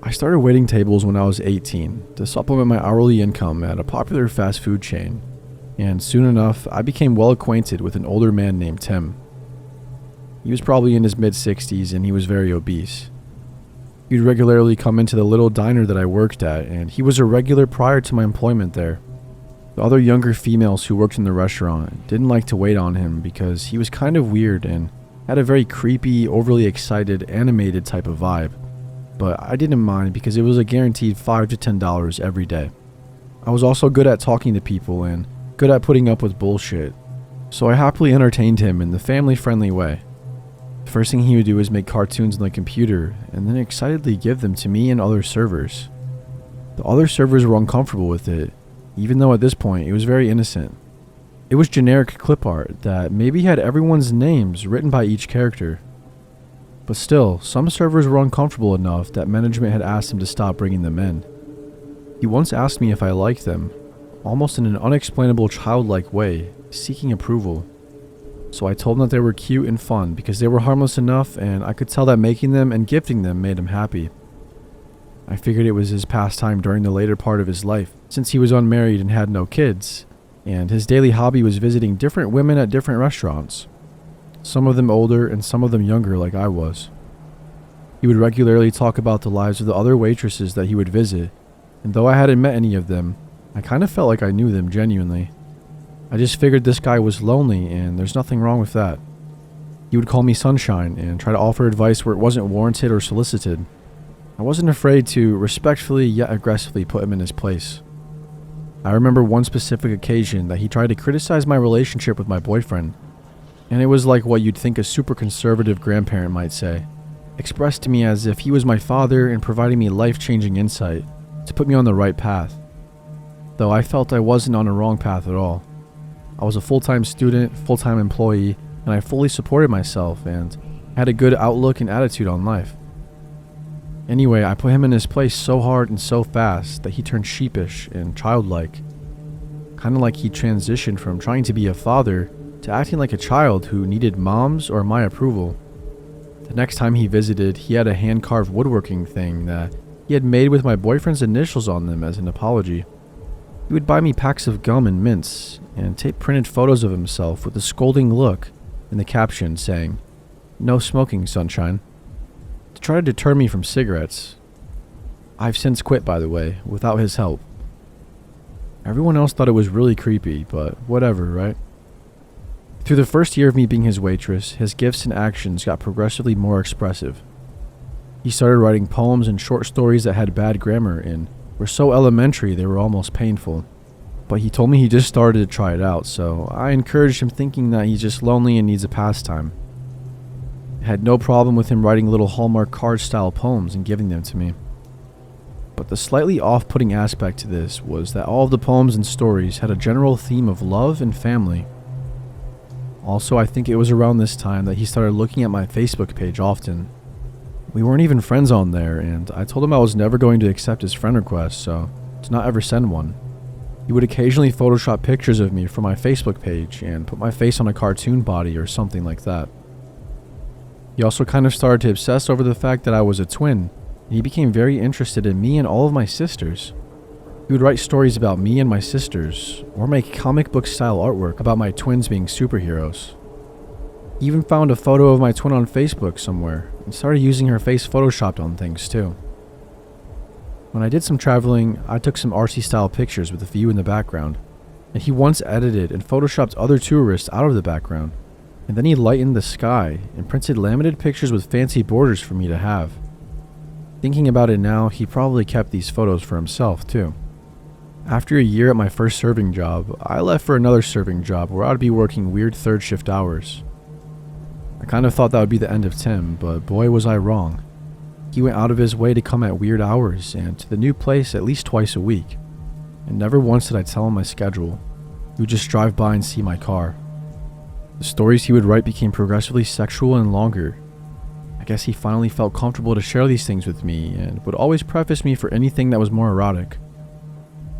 I started waiting tables when I was 18 to supplement my hourly income at a popular fast food chain, and soon enough, I became well acquainted with an older man named Tim. He was probably in his mid-60s and he was very obese. He'd regularly come into the little diner that I worked at, and he was a regular prior to my employment there. The other younger females who worked in the restaurant didn't like to wait on him because he was kind of weird and had a very creepy, overly excited, animated type of vibe. But I didn't mind because it was a guaranteed $5 to $10 every day. I was also good at talking to people and good at putting up with bullshit, so I happily entertained him in the family-friendly way. The first thing he would do is make cartoons on the computer and then excitedly give them to me and other servers. The other servers were uncomfortable with it, even though at this point it was very innocent. It was generic clip art that maybe had everyone's names written by each character. But still, some servers were uncomfortable enough that management had asked him to stop bringing them in. He once asked me if I liked them, almost in an unexplainable childlike way, seeking approval. So I told him that they were cute and fun because they were harmless enough and I could tell that making them and gifting them made him happy. I figured it was his pastime during the later part of his life, since he was unmarried and had no kids, and his daily hobby was visiting different women at different restaurants. Some of them older and some of them younger like I was. He would regularly talk about the lives of the other waitresses that he would visit, and though I hadn't met any of them, I kind of felt like I knew them genuinely. I just figured this guy was lonely and there's nothing wrong with that. He would call me Sunshine and try to offer advice where it wasn't warranted or solicited. I wasn't afraid to respectfully yet aggressively put him in his place. I remember one specific occasion that he tried to criticize my relationship with my boyfriend, and it was like what you'd think a super conservative grandparent might say, expressed to me as if he was my father and providing me life-changing insight to put me on the right path. Though I felt I wasn't on a wrong path at all. I was a full-time student, full-time employee, and I fully supported myself and had a good outlook and attitude on life. Anyway, I put him in his place so hard and so fast that he turned sheepish and childlike. Kind of like he transitioned from trying to be a father to acting like a child who needed mom's or my approval. The next time he visited, he had a hand-carved woodworking thing that he had made with my boyfriend's initials on them as an apology. He would buy me packs of gum and mints and tape printed photos of himself with a scolding look and the caption saying, "No smoking, Sunshine," to try to deter me from cigarettes. I've since quit, by the way, without his help. Everyone else thought it was really creepy, but whatever, right? Through the first year of me being his waitress, his gifts and actions got progressively more expressive. He started writing poems and short stories that had bad grammar and were so elementary they were almost painful. But he told me he just started to try it out, so I encouraged him, thinking that he's just lonely and needs a pastime. I had no problem with him writing little Hallmark card-style poems and giving them to me. But the slightly off-putting aspect to this was that all of the poems and stories had a general theme of love and family. Also, I think it was around this time that he started looking at my Facebook page often. We weren't even friends on there, and I told him I was never going to accept his friend request, so to not ever send one. He would occasionally Photoshop pictures of me for my Facebook page and put my face on a cartoon body or something like that. He also kind of started to obsess over the fact that I was a twin, and he became very interested in me and all of my sisters. He would write stories about me and my sisters, or make comic book style artwork about my twins being superheroes. He even found a photo of my twin on Facebook somewhere, and started using her face photoshopped on things too. When I did some traveling, I took some artsy style pictures with a view in the background, and he once edited and photoshopped other tourists out of the background, and then he lightened the sky and printed laminated pictures with fancy borders for me to have. Thinking about it now, he probably kept these photos for himself too. After a year at my first serving job, I left for another serving job where I'd be working weird third shift hours. I kind of thought that would be the end of Tim, but boy was I wrong. He went out of his way to come at weird hours and to the new place at least twice a week, and never once did I tell him my schedule. He would just drive by and see my car. The stories he would write became progressively sexual and longer. I guess he finally felt comfortable to share these things with me and would always preface me for anything that was more erotic.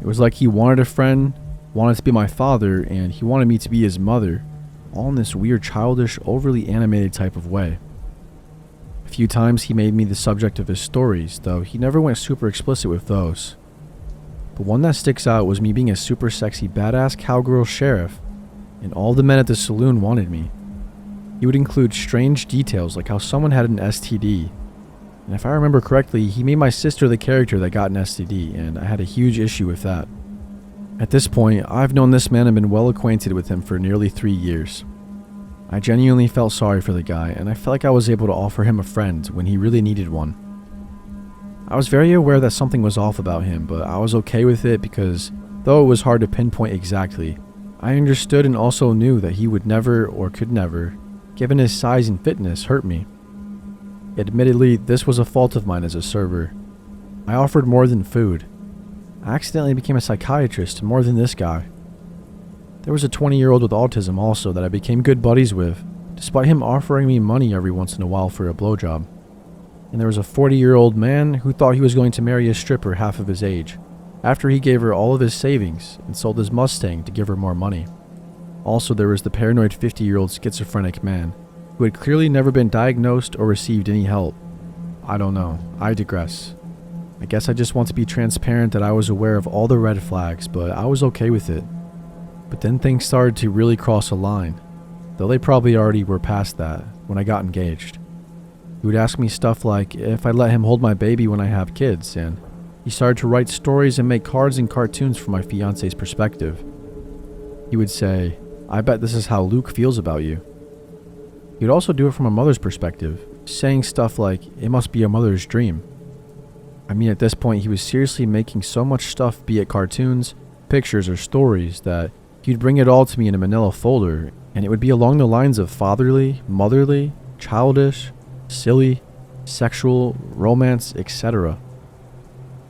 It was like he wanted a friend, wanted to be my father, and he wanted me to be his mother, all in this weird childish, overly animated type of way. A few times he made me the subject of his stories, though he never went super explicit with those. But one that sticks out was me being a super sexy badass cowgirl sheriff, and all the men at the saloon wanted me. He would include strange details like how someone had an STD, and if I remember correctly, he made my sister the character that got an STD, and I had a huge issue with that. At this point, I've known this man and been well acquainted with him for nearly 3 years. I genuinely felt sorry for the guy, and I felt like I was able to offer him a friend when he really needed one. I was very aware that something was off about him, but I was okay with it because, though it was hard to pinpoint exactly, I understood and also knew that he would never, or could never, given his size and fitness, hurt me. Admittedly, this was a fault of mine as a server. I offered more than food. I accidentally became a psychiatrist more than this guy. There was a 20-year-old with autism also that I became good buddies with, despite him offering me money every once in a while for a blowjob. And there was a 40-year-old man who thought he was going to marry a stripper half of his age, after he gave her all of his savings and sold his Mustang to give her more money. Also, there was the paranoid 50-year-old schizophrenic man, who had clearly never been diagnosed or received any help. I don't know, I digress. I guess I just want to be transparent that I was aware of all the red flags, but I was okay with it. But then things started to really cross a line, though they probably already were past that when I got engaged. He would ask me stuff like if I'd let him hold my baby when I have kids, and he started to write stories and make cards and cartoons from my fiance's perspective. He would say, "I bet this is how Luke feels about you." He would also do it from a mother's perspective, saying stuff like, "It must be a mother's dream." I mean, at this point, he was seriously making so much stuff, be it cartoons, pictures, or stories, that he'd bring it all to me in a manila folder, and it would be along the lines of fatherly, motherly, childish, silly, sexual, romance, etc.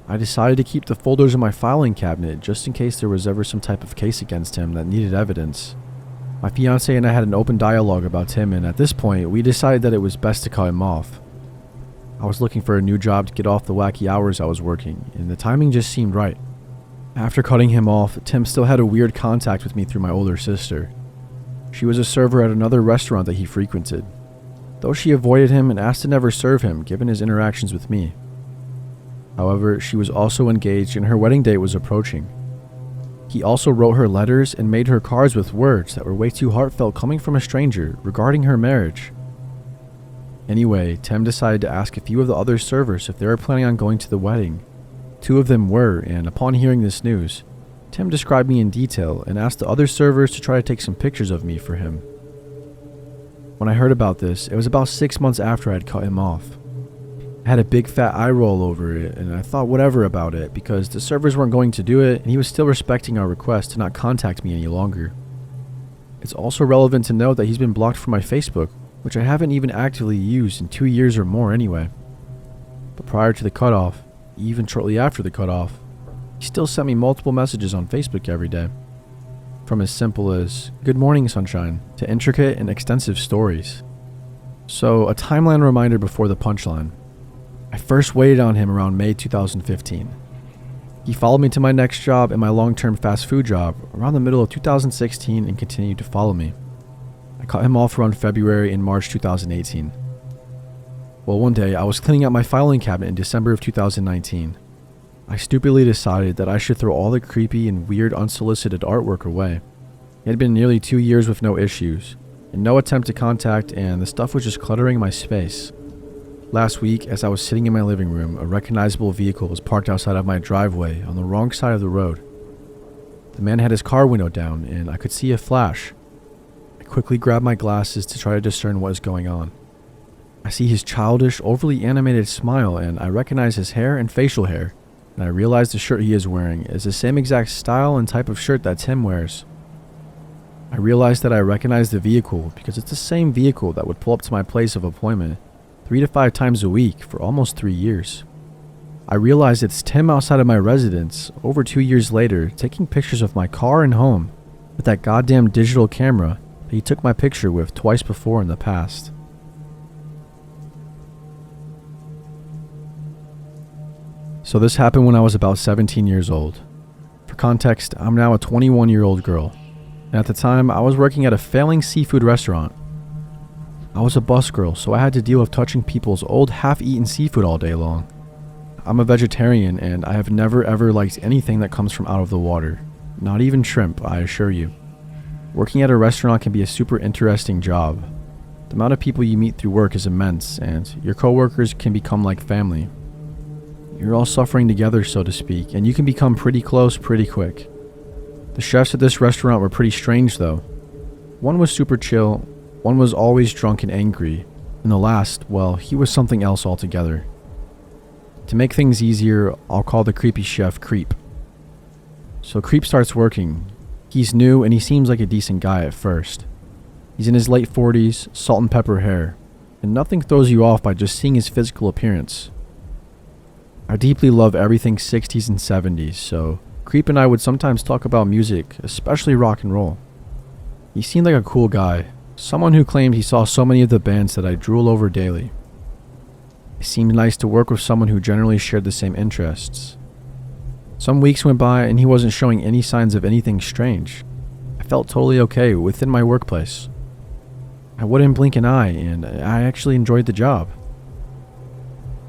I decided to keep the folders in my filing cabinet just in case there was ever some type of case against him that needed evidence. My fiance and I had an open dialogue about him, and at this point, we decided that it was best to cut him off. I was looking for a new job to get off the wacky hours I was working, and the timing just seemed right. After cutting him off, Tim still had a weird contact with me through my older sister. She was a server at another restaurant that he frequented, though she avoided him and asked to never serve him given his interactions with me. However, she was also engaged and her wedding date was approaching. He also wrote her letters and made her cards with words that were way too heartfelt coming from a stranger regarding her marriage. Anyway, Tim decided to ask a few of the other servers if they were planning on going to the wedding. 2 of them were, and upon hearing this news, Tim described me in detail and asked the other servers to try to take some pictures of me for him. When I heard about this, it was about 6 months after I had cut him off. I had a big fat eye roll over it, and I thought whatever about it because the servers weren't going to do it, and he was still respecting our request to not contact me any longer. It's also relevant to note that he's been blocked from my Facebook, which I haven't even actively used in 2 years or more anyway. But prior to the cutoff, even shortly after the cutoff, he still sent me multiple messages on Facebook every day. From as simple as, "Good morning, sunshine," to intricate and extensive stories. So, a timeline reminder before the punchline. I first waited on him around May 2015. He followed me to my next job and my long-term fast food job around the middle of 2016 and continued to follow me. I cut him off around February and March 2018. Well, one day I was cleaning out my filing cabinet in December of 2019. I stupidly decided that I should throw all the creepy and weird unsolicited artwork away. It had been nearly 2 years with no issues, and no attempt to contact, and the stuff was just cluttering my space. Last week, as I was sitting in my living room, a recognizable vehicle was parked outside of my driveway on the wrong side of the road. The man had his car window down, and I could see a flash. I quickly grabbed my glasses to try to discern what was going on. I see his childish, overly animated smile, and I recognize his hair and facial hair, and I realize the shirt he is wearing is the same exact style and type of shirt that Tim wears. I realize that I recognize the vehicle because it's the same vehicle that would pull up to my place of appointment 3 to 5 times a week for almost 3 years. I realize it's Tim outside of my residence over 2 years later taking pictures of my car and home with that goddamn digital camera that he took my picture with twice before in the past. So this happened when I was about 17 years old. For context, I'm now a 21-year-old girl, and at the time I was working at a failing seafood restaurant. I was a busgirl, so I had to deal with touching people's old half-eaten seafood all day long. I'm a vegetarian, and I have never ever liked anything that comes from out of the water. Not even shrimp, I assure you. Working at a restaurant can be a super interesting job. The amount of people you meet through work is immense, and your coworkers can become like family. You're all suffering together, so to speak, and you can become pretty close pretty quick. The chefs at this restaurant were pretty strange though. One was super chill, one was always drunk and angry, and the last, well, he was something else altogether. To make things easier, I'll call the creepy chef Creep. So Creep starts working. He's new and he seems like a decent guy at first. He's in his late 40s, salt and pepper hair, and nothing throws you off by just seeing his physical appearance. I deeply love everything 60s and 70s, so Creep and I would sometimes talk about music, especially rock and roll. He seemed like a cool guy, someone who claimed he saw so many of the bands that I drool over daily. It seemed nice to work with someone who generally shared the same interests. Some weeks went by and he wasn't showing any signs of anything strange. I felt totally okay within my workplace. I wouldn't blink an eye, and I actually enjoyed the job.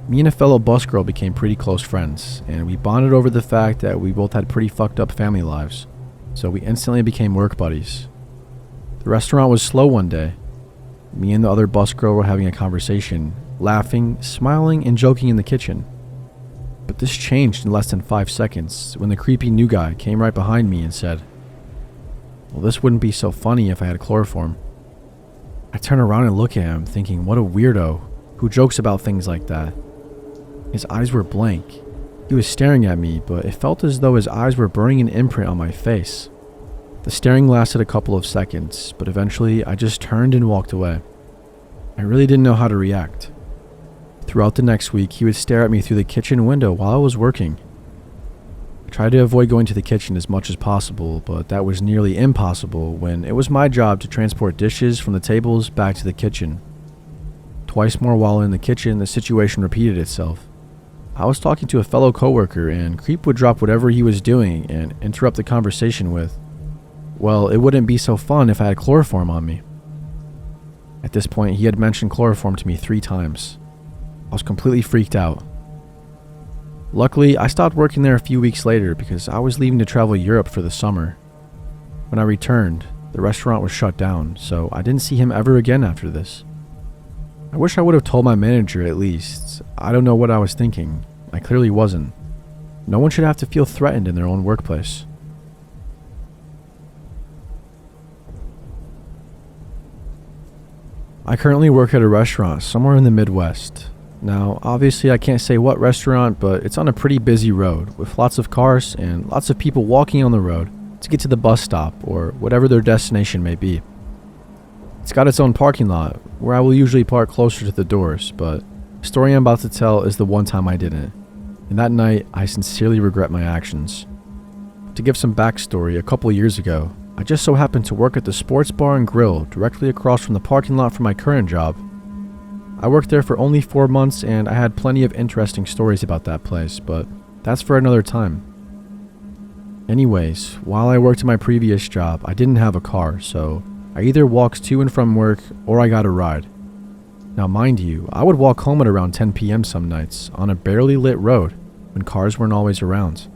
Me and a fellow bus girl became pretty close friends, and we bonded over the fact that we both had pretty fucked up family lives, so we instantly became work buddies. The restaurant was slow one day. Me and the other bus girl were having a conversation, laughing, smiling, and joking in the kitchen. But this changed in less than 5 seconds when the creepy new guy came right behind me and said, "Well, this wouldn't be so funny if I had chloroform." I turn around and look at him, thinking, what a weirdo who jokes about things like that. His eyes were blank. He was staring at me, but it felt as though his eyes were burning an imprint on my face. The staring lasted a couple of seconds, but eventually I just turned and walked away. I really didn't know how to react. Throughout the next week, he would stare at me through the kitchen window while I was working. I tried to avoid going to the kitchen as much as possible, but that was nearly impossible when it was my job to transport dishes from the tables back to the kitchen. Twice more while in the kitchen, the situation repeated itself. I was talking to a fellow coworker, and Creep would drop whatever he was doing and interrupt the conversation with, "Well, it wouldn't be so fun if I had chloroform on me." At this point, he had mentioned chloroform to me 3 times. I was completely freaked out. Luckily, I stopped working there a few weeks later because I was leaving to travel Europe for the summer. When I returned, the restaurant was shut down, so I didn't see him ever again after this. I wish I would have told my manager at least. I don't know what I was thinking. I clearly wasn't. No one should have to feel threatened in their own workplace. I currently work at a restaurant somewhere in the Midwest. Now, obviously I can't say what restaurant, but it's on a pretty busy road with lots of cars and lots of people walking on the road to get to the bus stop or whatever their destination may be. It's got its own parking lot where I will usually park closer to the doors, but the story I'm about to tell is the one time I didn't, and that night I sincerely regret my actions. To give some backstory, a couple years ago, I just so happened to work at the sports bar and grill directly across from the parking lot for my current job. I worked there for only 4 months and I had plenty of interesting stories about that place, but that's for another time. Anyways, while I worked at my previous job, I didn't have a car, so I either walked to and from work or I got a ride. Now mind you, I would walk home at around 10 p.m. some nights on a barely lit road when cars weren't always around.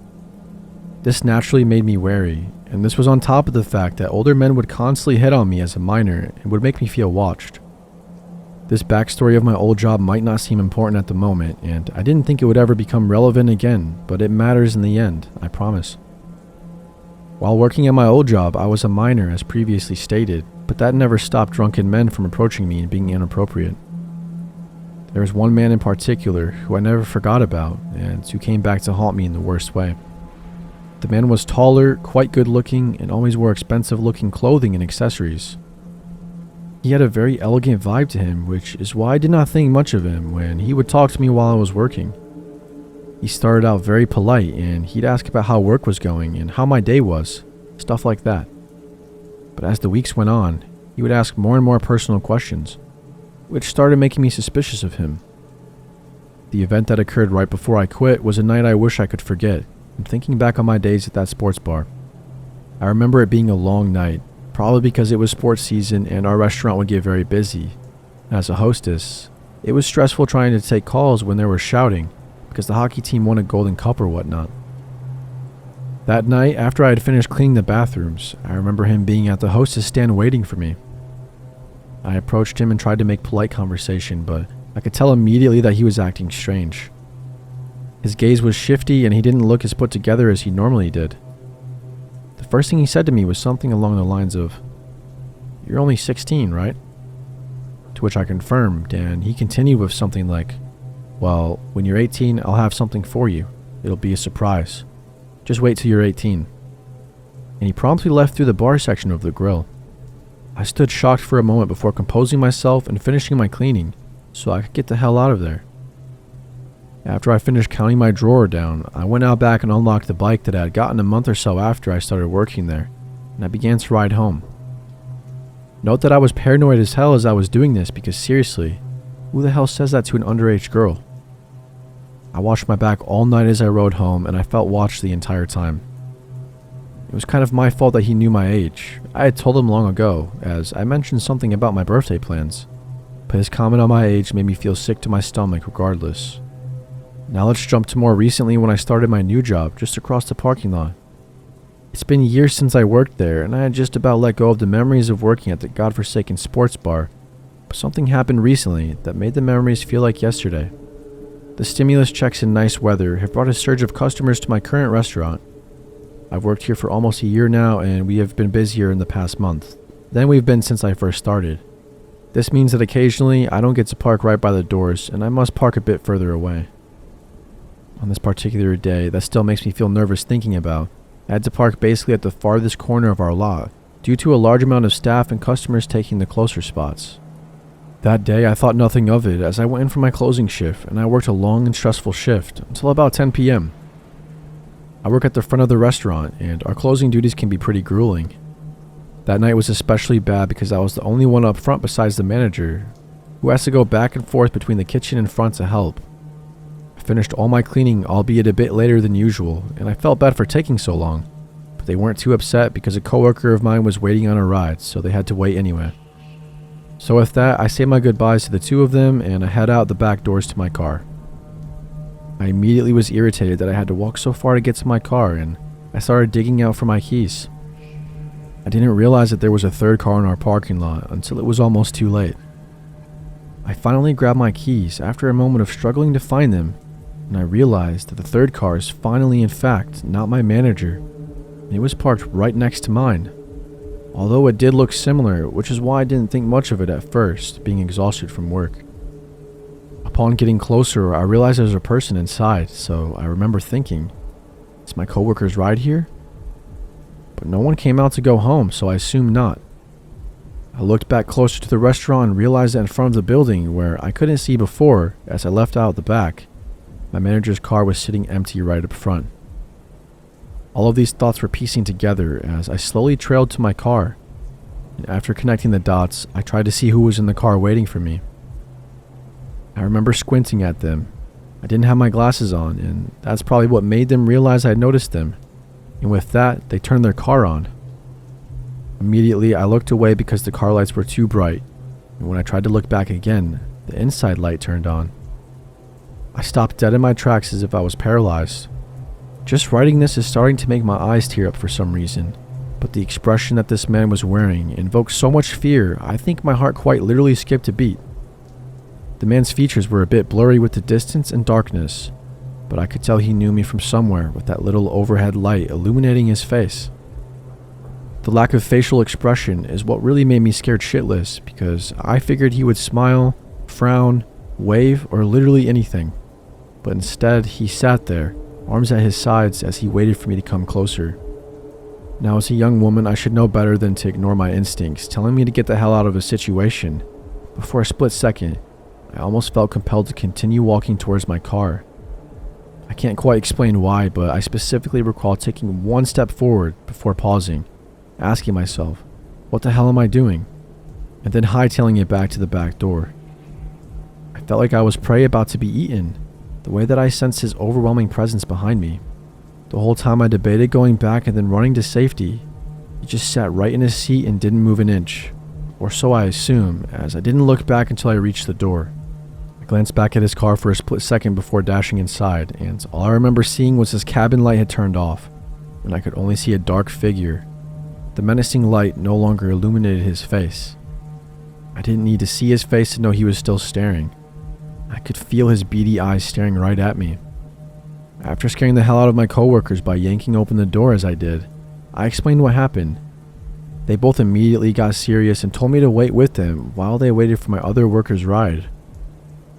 This naturally made me wary, and this was on top of the fact that older men would constantly hit on me as a minor and would make me feel watched. This backstory of my old job might not seem important at the moment, and I didn't think it would ever become relevant again, but it matters in the end, I promise. While working at my old job, I was a minor as previously stated, but that never stopped drunken men from approaching me and being inappropriate. There was one man in particular who I never forgot about and who came back to haunt me in the worst way. The man was taller, quite good looking, and always wore expensive looking clothing and accessories. He had a very elegant vibe to him, which is why I did not think much of him when he would talk to me while I was working. He started out very polite and he'd ask about how work was going and how my day was, stuff like that. But as the weeks went on, he would ask more and more personal questions, which started making me suspicious of him. The event that occurred right before I quit was a night I wish I could forget, and thinking back on my days at that sports bar, I remember it being a long night, probably because it was sports season and our restaurant would get very busy. As a hostess, it was stressful trying to take calls when there were shouting because the hockey team won a golden cup or whatnot. That night, after I had finished cleaning the bathrooms, I remember him being at the hostess stand waiting for me. I approached him and tried to make polite conversation, but I could tell immediately that he was acting strange. His gaze was shifty and he didn't look as put together as he normally did. The first thing he said to me was something along the lines of, "You're only 16, right?" To which I confirmed, and he continued with something like, "Well, when you're 18, I'll have something for you. It'll be a surprise. Just wait till you're 18. And he promptly left through the bar section of the grill. I stood shocked for a moment before composing myself and finishing my cleaning so I could get the hell out of there. After I finished counting my drawer down, I went out back and unlocked the bike that I had gotten a month or so after I started working there, and I began to ride home. Note that I was paranoid as hell as I was doing this because seriously, who the hell says that to an underage girl? I watched my back all night as I rode home and I felt watched the entire time. It was kind of my fault that he knew my age. I had told him long ago, as I mentioned something about my birthday plans, but his comment on my age made me feel sick to my stomach regardless. Now let's jump to more recently when I started my new job just across the parking lot. It's been years since I worked there and I had just about let go of the memories of working at the godforsaken sports bar, but something happened recently that made the memories feel like yesterday. The stimulus checks and nice weather have brought a surge of customers to my current restaurant. I've worked here for almost a year now and we have been busier in the past month than we've been since I first started. This means that occasionally I don't get to park right by the doors and I must park a bit further away. On this particular day, that still makes me feel nervous thinking about, I had to park basically at the farthest corner of our lot due to a large amount of staff and customers taking the closer spots. That day I thought nothing of it as I went in for my closing shift and I worked a long and stressful shift until about 10 p.m. I work at the front of the restaurant and our closing duties can be pretty grueling. That night was especially bad because I was the only one up front besides the manager, who has to go back and forth between the kitchen and front to help. I finished all my cleaning, albeit a bit later than usual, and I felt bad for taking so long, but they weren't too upset because a coworker of mine was waiting on a ride, so they had to wait anyway. So with that, I say my goodbyes to the two of them and I head out the back doors to my car. I immediately was irritated that I had to walk so far to get to my car and I started digging out for my keys. I didn't realize that there was a third car in our parking lot until it was almost too late. I finally grabbed my keys after a moment of struggling to find them, and I realized that the third car is finally in fact not my manager, and it was parked right next to mine. Although it did look similar, which is why I didn't think much of it at first, being exhausted from work. Upon getting closer, I realized there was a person inside, so I remember thinking, is my coworker's ride here? But no one came out to go home, so I assumed not. I looked back closer to the restaurant and realized that in front of the building, where I couldn't see before as I left out the back, my manager's car was sitting empty right up front. All of these thoughts were piecing together as I slowly trailed to my car, and after connecting the dots, I tried to see who was in the car waiting for me. I remember squinting at them. I didn't have my glasses on, and that's probably what made them realize I had noticed them, and with that, they turned their car on. Immediately, I looked away because the car lights were too bright, and when I tried to look back again, the inside light turned on. I stopped dead in my tracks as if I was paralyzed. Just writing this is starting to make my eyes tear up for some reason, but the expression that this man was wearing invoked so much fear, I think my heart quite literally skipped a beat. The man's features were a bit blurry with the distance and darkness, but I could tell he knew me from somewhere with that little overhead light illuminating his face. The lack of facial expression is what really made me scared shitless because I figured he would smile, frown, wave, or literally anything. But instead, he sat there, arms at his sides as he waited for me to come closer. Now, as a young woman, I should know better than to ignore my instincts, telling me to get the hell out of a situation. But for a split second, I almost felt compelled to continue walking towards my car. I can't quite explain why, but I specifically recall taking one step forward before pausing, asking myself, what the hell am I doing? And then hightailing it back to the back door. I felt like I was prey about to be eaten, the way that I sensed his overwhelming presence behind me. The whole time I debated going back and then running to safety, he just sat right in his seat and didn't move an inch. or so I assume, as I didn't look back until I reached the door. I glanced back at his car for a split second before dashing inside, and all I remember seeing was his cabin light had turned off, and I could only see a dark figure. The menacing light no longer illuminated his face. I didn't need to see his face to know he was still staring. I could feel his beady eyes staring right at me. After scaring the hell out of my coworkers by yanking open the door as I did, I explained what happened. They both immediately got serious and told me to wait with them while they waited for my other workers' ride.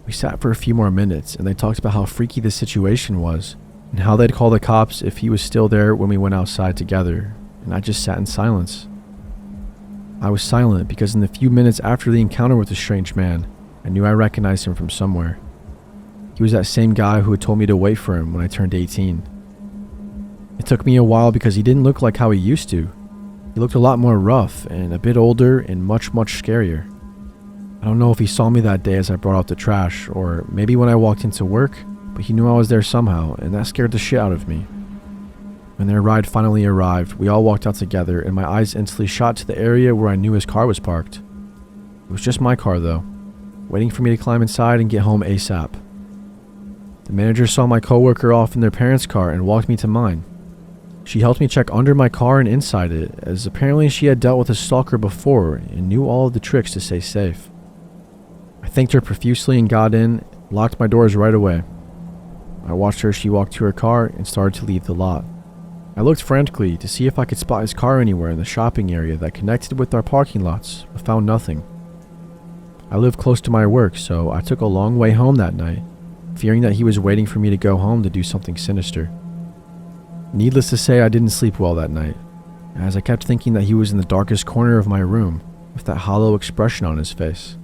We sat for a few more minutes and they talked about how freaky the situation was and how they'd call the cops if he was still there when we went outside together, and I just sat in silence. I was silent because in the few minutes after the encounter with the strange man, I knew I recognized him from somewhere. He was that same guy who had told me to wait for him when I turned 18. It took me a while because he didn't look like how he used to. He looked a lot more rough and a bit older and much scarier. I don't know if he saw me that day as I brought out the trash, or maybe when I walked into work, but he knew I was there somehow, and that scared the shit out of me. When their ride finally arrived, we all walked out together, and my eyes instantly shot to the area where I knew his car was parked. It was just my car though, waiting for me to climb inside and get home ASAP. The manager saw my coworker off in their parents' car and walked me to mine. She helped me check under my car and inside it, as apparently she had dealt with a stalker before and knew all of the tricks to stay safe. I thanked her profusely and got in, locked my doors right away. I watched her as she walked to her car and started to leave the lot. I looked frantically to see if I could spot his car anywhere in the shopping area that connected with our parking lots, but found nothing. I live close to my work, so I took a long way home that night, fearing that he was waiting for me to go home to do something sinister. Needless to say, I didn't sleep well that night, as I kept thinking that he was in the darkest corner of my room, with that hollow expression on his face.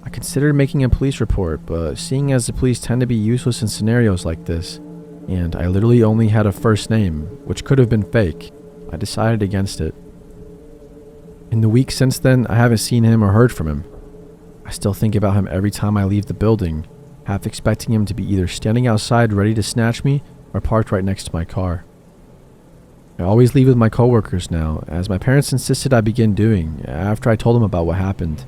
I considered making a police report, but seeing as the police tend to be useless in scenarios like this, and I literally only had a first name, which could have been fake, I decided against it. In the weeks since then, I haven't seen him or heard from him. I still think about him every time I leave the building, half expecting him to be either standing outside ready to snatch me or parked right next to my car. I always leave with my coworkers now, as my parents insisted I begin doing after I told them about what happened.